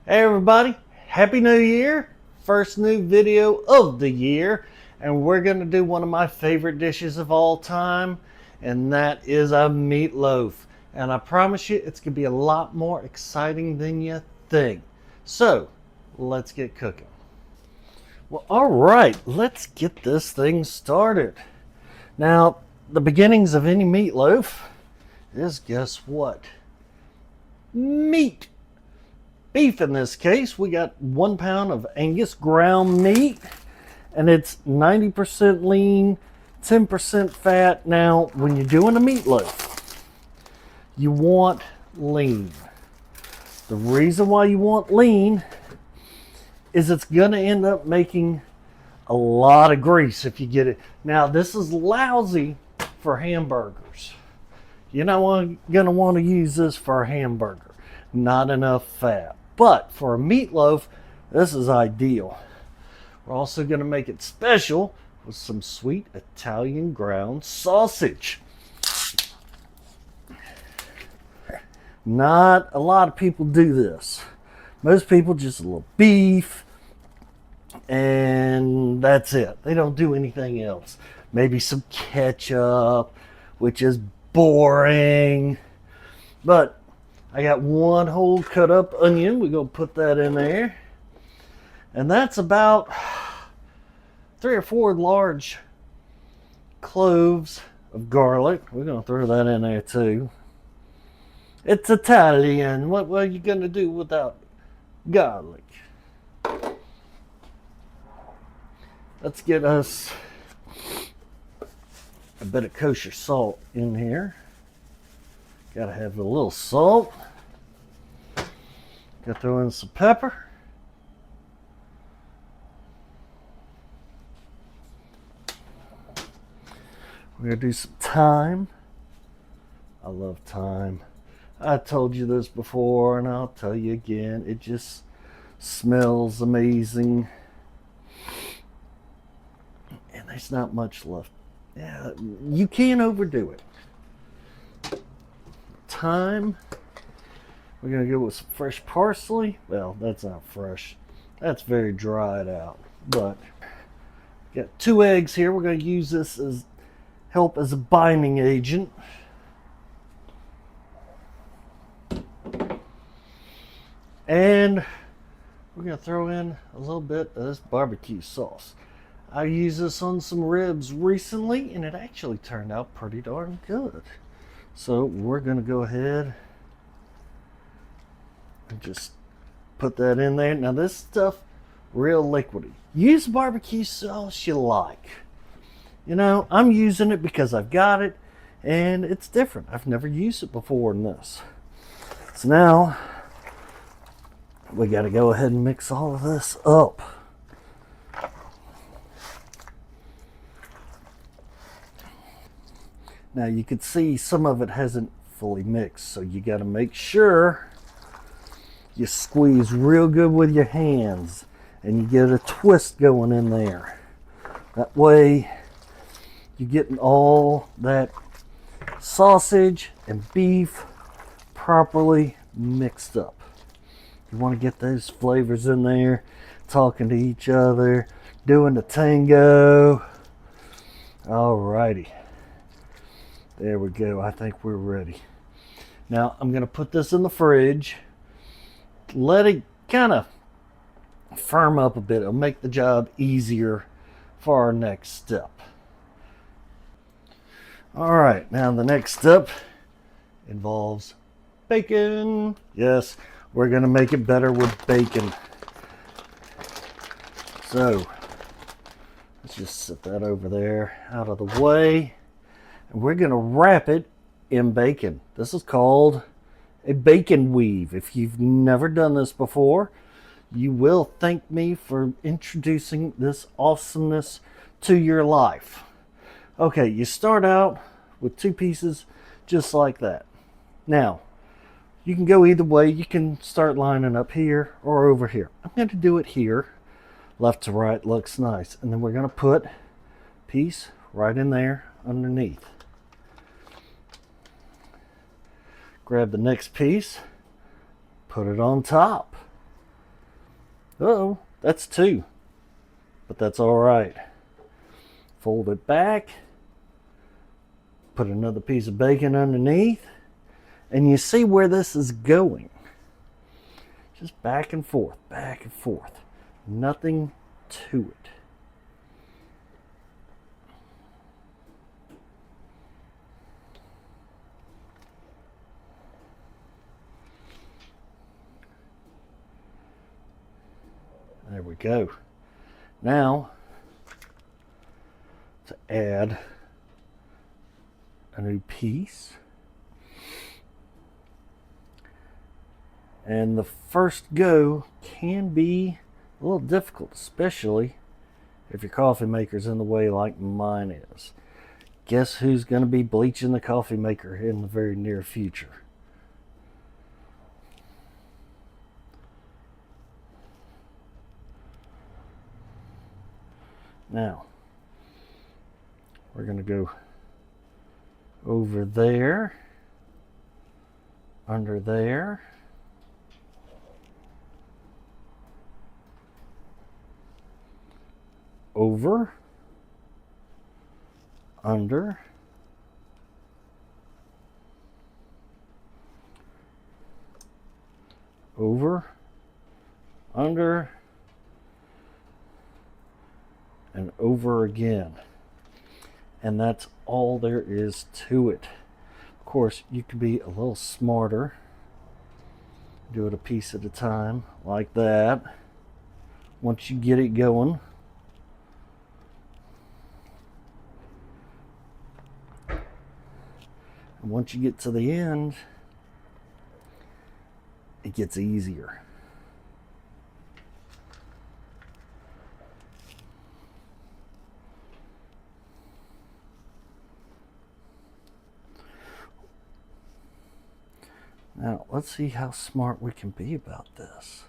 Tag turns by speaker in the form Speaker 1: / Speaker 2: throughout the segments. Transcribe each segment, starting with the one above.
Speaker 1: Hey everybody, Happy New Year! First new video of the year, and we're going to do one of my favorite dishes of all time, and that is a meatloaf. And I promise you, it's going to be a lot more exciting than you think. So, let's get cooking. Well, alright, let's get this thing started. Now, the beginnings of any meatloaf is, guess what? Meat. Beef in this case. We got 1 pound of Angus ground meat, and it's 90% lean, 10% fat. Now, when you're doing a meatloaf, you want lean. The reason why you want lean is it's going to end up making a lot of grease if you get it. Now, this is lousy for hamburgers. You're not going to want to use this for a hamburger. Not enough fat. But for a meatloaf, this is ideal. We're also going to make it special with some sweet Italian ground sausage. Not a lot of people do this. Most people just a little beef and that's it. They don't do anything else. Maybe some ketchup, which is boring. But I got one whole cut up onion. We're going to put that in there. And that's about 3 or 4 large cloves of garlic. We're going to throw that in there too. It's Italian. What are you going to do without garlic? Let's get us a bit of kosher salt in here. Gotta have a little salt. Gotta throw in some pepper. We're gonna do some thyme. I love thyme. I told you this before and I'll tell you again. It just smells amazing. And there's not much left. Yeah, you can't overdo it. Thyme. We're going to go with some fresh parsley. Well, that's not fresh. That's very dried out. But got 2 eggs here. We're going to use this as help as a binding agent. And we're going to throw in a little bit of this barbecue sauce. I used this on some ribs recently and it actually turned out pretty darn good. So we're going to go ahead and just put that in there. Now this stuff, real liquidy. Use barbecue sauce you like. You know, I'm using it because I've got it and it's different. I've never used it before in this. So now we got to go ahead and mix all of this up. Now you can see some of it hasn't fully mixed, so you got to make sure you squeeze real good with your hands and you get a twist going in there. That way you're getting all that sausage and beef properly mixed up. You want to get those flavors in there, talking to each other, doing the tango. Alrighty. There we go. I think we're ready. Now I'm going to put this in the fridge. Let it kind of firm up a bit. It'll make the job easier for our next step. All right. Now the next step involves bacon. Yes, we're going to make it better with bacon. So let's just set that over there out of the way. We're going to wrap it in bacon. This is called a bacon weave. If you've never done this before, you will thank me for introducing this awesomeness to your life. Okay, you start out with 2 pieces just like that. Now, you can go either way. You can start lining up here or over here. I'm going to do it here. Left to right looks nice. And then we're going to put a piece right in there underneath. Grab the next piece, put it on top. Uh-oh, that's two, but that's all right. Fold it back, put another piece of bacon underneath, and you see where this is going. Just back and forth, nothing to it. There we go. Now, to add a new piece. And the first go can be a little difficult, especially if your coffee maker's in the way like mine is. Guess who's going to be bleaching the coffee maker in the very near future? Now, we're going to go over there, under there, over, under, over, under, and over again. And that's all there is to it. Of course, you could be a little smarter. Do it a piece at a time, like that. Once you get it going, and once you get to the end, it gets easier. Now, let's see how smart we can be about this.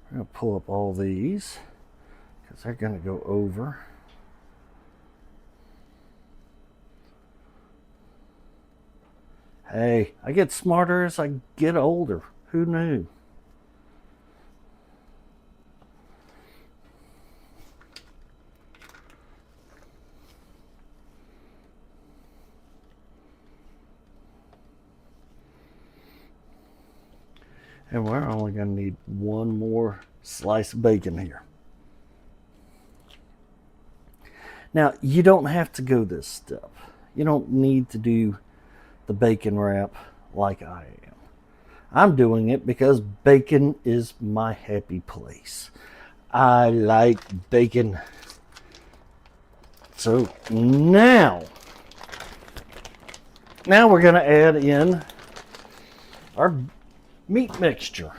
Speaker 1: We're going to pull up all these because they're going to go over. Hey, I get smarter as I get older. Who knew? And we're only going to need one more slice of bacon here. Now, you don't have to go this step. You don't need to do the bacon wrap like I am. I'm doing it because bacon is my happy place. I like bacon. So now we're going to add in our meat mixture.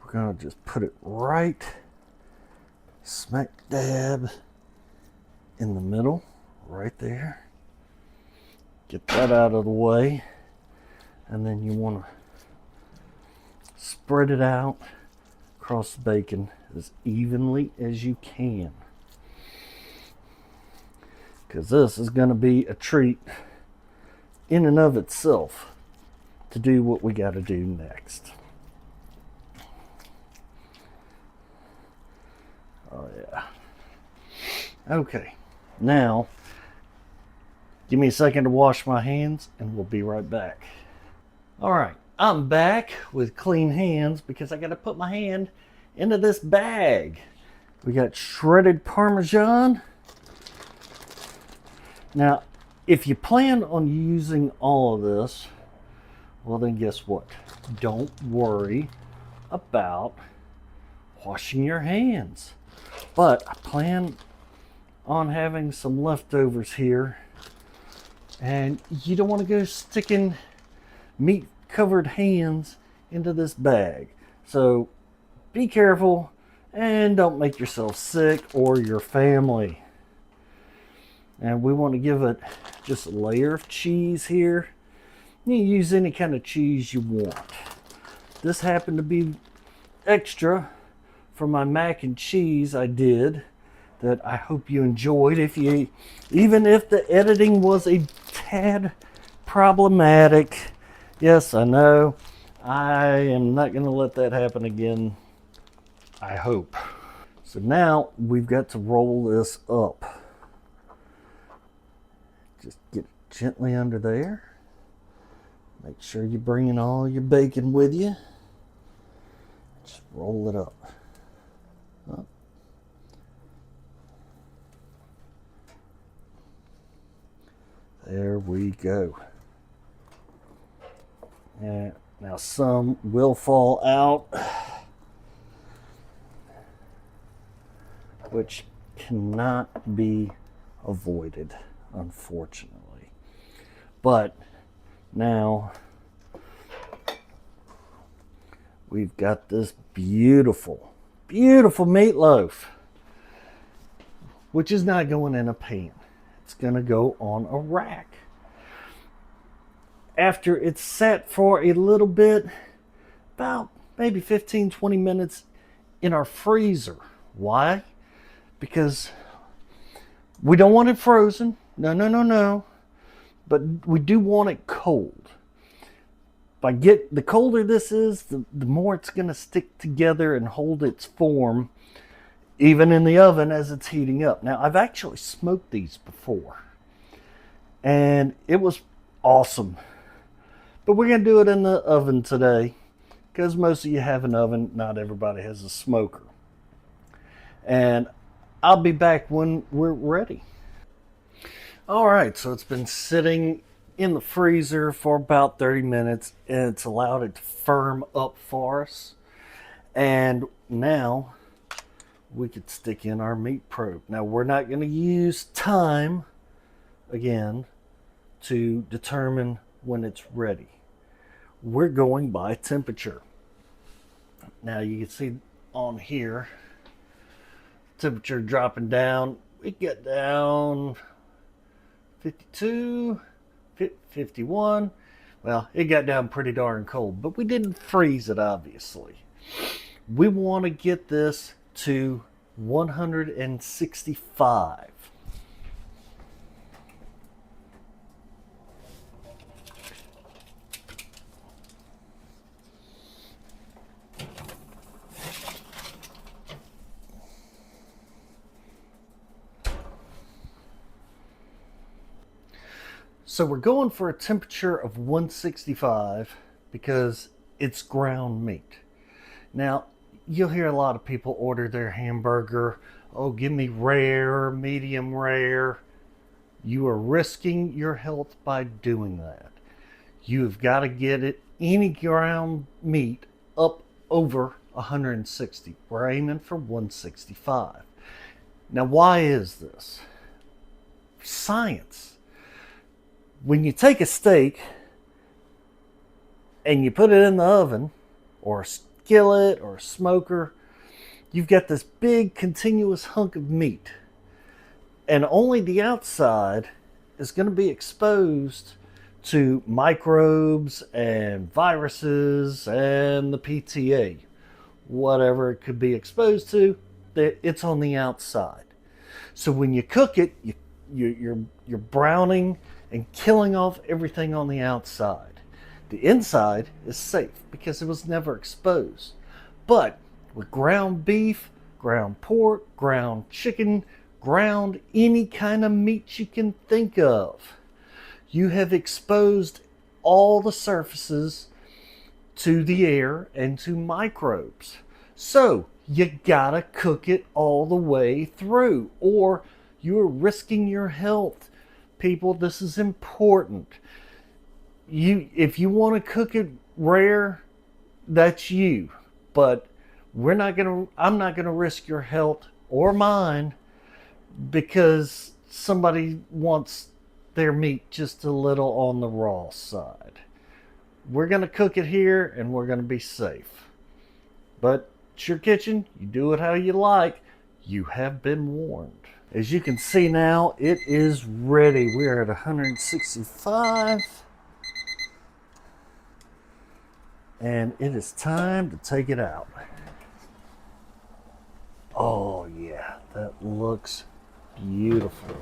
Speaker 1: We're going to just put it right smack dab in the middle, right there. Get that out of the way. And then you want to spread it out across the bacon as evenly as you can, because this is going to be a treat in and of itself to do what we got to do next. Oh yeah. Okay, now give me a second to wash my hands and we'll be right back. All right, I'm back with clean hands because I got to put my hand into this bag. We got shredded Parmesan. Now, if you plan on using all of this, well then guess what? Don't worry about washing your hands. But I plan on having some leftovers here, and you don't want to go sticking meat covered hands into this bag. So be careful and don't make yourself sick or your family. And we want to give it just a layer of cheese here. You can use any kind of cheese you want. This happened to be extra from my mac and cheese I did that I hope you enjoyed. Even if the editing was a tad problematic, yes, I know, I am not going to let that happen again, I hope. So now we've got to roll this up. Just get it gently under there. Make sure you're bringing all your bacon with you. Just roll it up. Up. There we go. And now some will fall out, which cannot be avoided, unfortunately. But now we've got this beautiful, beautiful meatloaf, which is not going in a pan. It's going to go on a rack. After it's sat for a little bit, about maybe 15-20 minutes in our freezer. Why? Because we don't want it frozen. No. But we do want it cold. The colder this is, the more it's going to stick together and hold its form, even in the oven as it's heating up. Now, I've actually smoked these before, and it was awesome. But we're going to do it in the oven today, because most of you have an oven. Not everybody has a smoker. And I'll be back when we're ready. All right, so it's been sitting in the freezer for about 30 minutes, and it's allowed it to firm up for us. And now we could stick in our meat probe. Now, we're not going to use time, again, to determine when it's ready. We're going by temperature. Now, you can see on here, temperature dropping down. We get down 52, 51. Well, it got down pretty darn cold, but we didn't freeze it, obviously. We want to get this to 165. So we're going for a temperature of 165 because it's ground meat. Now, you'll hear a lot of people order their hamburger, oh, give me rare, medium rare. You are risking your health by doing that. You've got to get it, any ground meat, up over 160. We're aiming for 165. Now, why is this? Science. When you take a steak and you put it in the oven or a skillet or a smoker, you've got this big continuous hunk of meat, and only the outside is going to be exposed to microbes and viruses and the PTA, whatever it could be exposed to. It's on the outside. So when you cook it, you're browning and killing off everything on the outside. The inside is safe because it was never exposed. But with ground beef, ground pork, ground chicken, ground any kind of meat you can think of, you have exposed all the surfaces to the air and to microbes. So you gotta cook it all the way through, or you're risking your health. People, this is important. If you want to cook it rare, that's you. But I'm not gonna risk your health or mine because somebody wants their meat just a little on the raw side. We're gonna cook it here and we're gonna be safe. But it's your kitchen, you do it how you like. You have been warned. As you can see now, it is ready. We're at 165. And it is time to take it out. Oh yeah, that looks beautiful.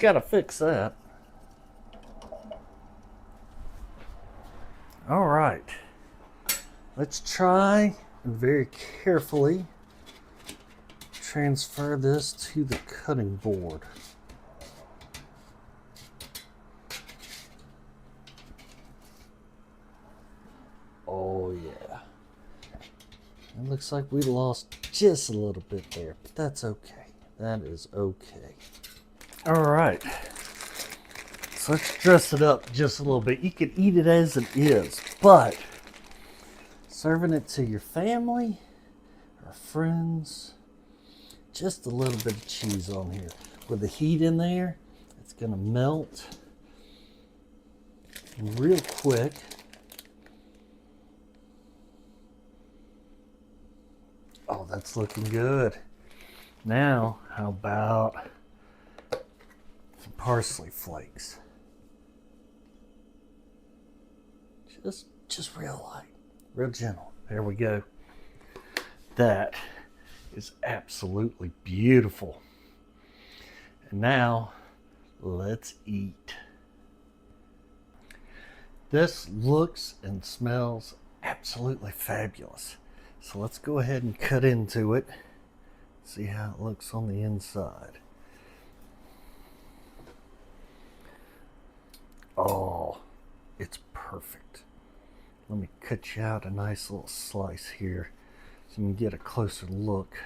Speaker 1: gotta fix that. All right. Let's try and very carefully transfer this to the cutting board. Oh yeah. It looks like we lost just a little bit there, but that's okay. That is okay. All right. So let's dress it up just a little bit. You can eat it as it is, but serving it to your family or friends, just a little bit of cheese on here. With the heat in there, it's gonna melt real quick. Oh, that's looking good. Now, how about some parsley flakes? Just real light, real gentle. There we go. That is absolutely beautiful. And now, let's eat. This looks and smells absolutely fabulous. So let's go ahead and cut into it. See how it looks on the inside. Oh, it's perfect. Let me cut you out a nice little slice here so you can get a closer look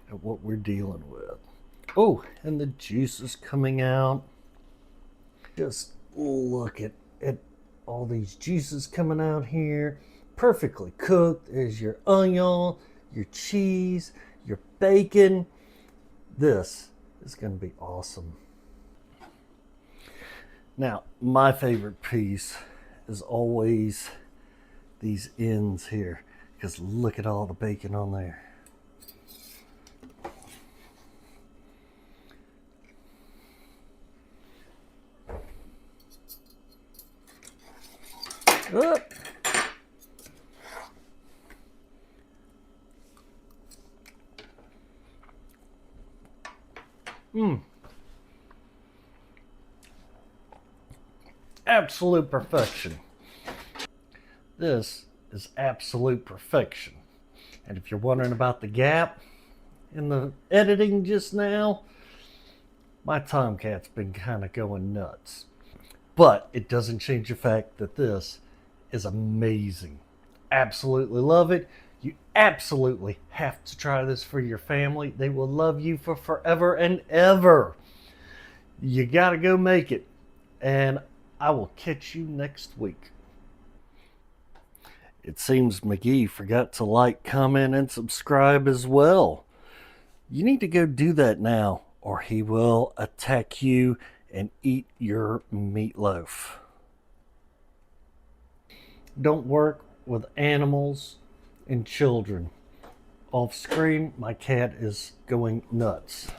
Speaker 1: at what we're dealing with. Oh, and the juice is coming out. Just look at all these juices coming out here. Perfectly cooked. There's your onion, your cheese, your bacon. This is going to be awesome. Now, my favorite piece is always these ends here, because look at all the bacon on there. Up. Absolute perfection. This is absolute perfection. And if you're wondering about the gap in the editing just now, my Tomcat's been kind of going nuts. But it doesn't change the fact that this is amazing. Absolutely love it. You absolutely have to try this for your family. They will love you for forever and ever. You gotta go make it. And I will catch you next week. It seems McGee forgot to like, comment, and subscribe as well. You need to go do that now, or he will attack you and eat your meatloaf. Don't work with animals and children. Off screen, my cat is going nuts.